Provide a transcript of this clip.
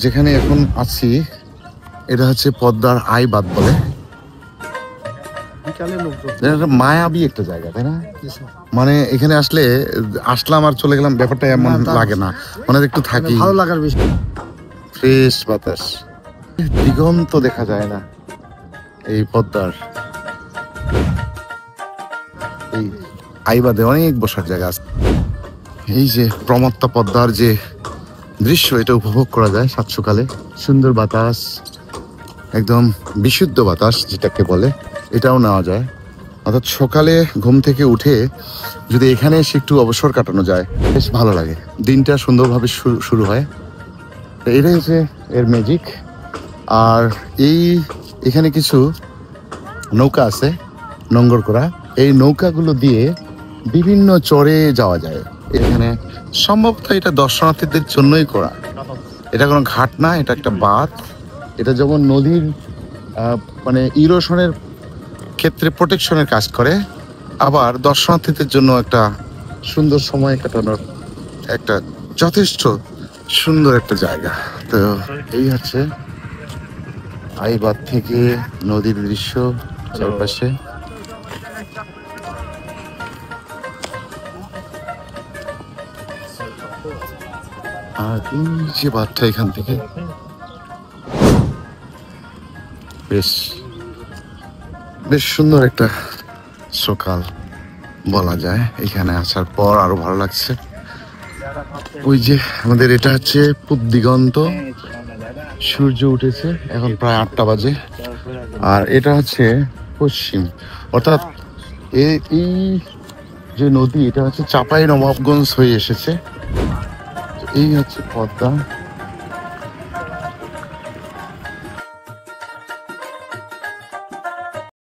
যেখানে এখন আছি এটা হচ্ছে পদ্মার আইবাদ বলে। মায়াবী একটা জায়গা, তাই না? মানে এখানে আসলাম আর চলে গেলাম, ব্যাপারটা এমন লাগে না, মানে একটু থাকি, ভালো লাগার বিষয়। ফ্রেশ বাতাস, দিগন্ত দেখা যায় না এই পদ্মার এই আইবাদে অনেক বসার জায়গা আছে। এই যে প্রমত্তা পদ্মার যে দৃশ্য, এটা উপভোগ করা যায় সাত সকালে। সুন্দর বাতাস, একদম বিশুদ্ধ বাতাস যেটাকে বলে, এটাও নেওয়া যায়। অর্থাৎ সকালে ঘুম থেকে উঠে যদি এখানে এসে একটু অবসর কাটানো যায়, বেশ ভালো লাগে, দিনটা সুন্দরভাবে শুরু হয়। এটাই হচ্ছে এর ম্যাজিক। আর এখানে কিছু নৌকা আছে নোঙ্গর করা, এই নৌকাগুলো দিয়ে বিভিন্ন চরে যাওয়া যায়। এখানে সম্ভবত এটা দর্শনার্থীদের জন্যই করা, এটা কোনো ঘাট না, এটা একটা বাঁধ। এটা যেমন নদীর মানে ইরোশনের ক্ষেত্রে প্রোটেকশনের কাজ করে, আবার দর্শনার্থীদের জন্য একটা সুন্দর সময় কাটানোর একটা যথেষ্ট সুন্দর একটা জায়গা। তো এই হচ্ছে আইবাদ থেকে নদীর দৃশ্য চারপাশে। আর এই যে বাঁধটা, এখান থেকে বেশ বেশ সুন্দর একটা সকাল বলা যায়। এখানে আসার পর আরো ভালো লাগছে। ওই যে আমাদের এটা হচ্ছে পূব দিগন্ত, সূর্য উঠেছে, এখন প্রায় 8টা বাজে। আর এটা হচ্ছে পশ্চিম, অর্থাৎ এই যে নদী, এটা হচ্ছে চাঁপাই নবাবগঞ্জ হয়ে এসেছে। এই হচ্ছে পদ্মা।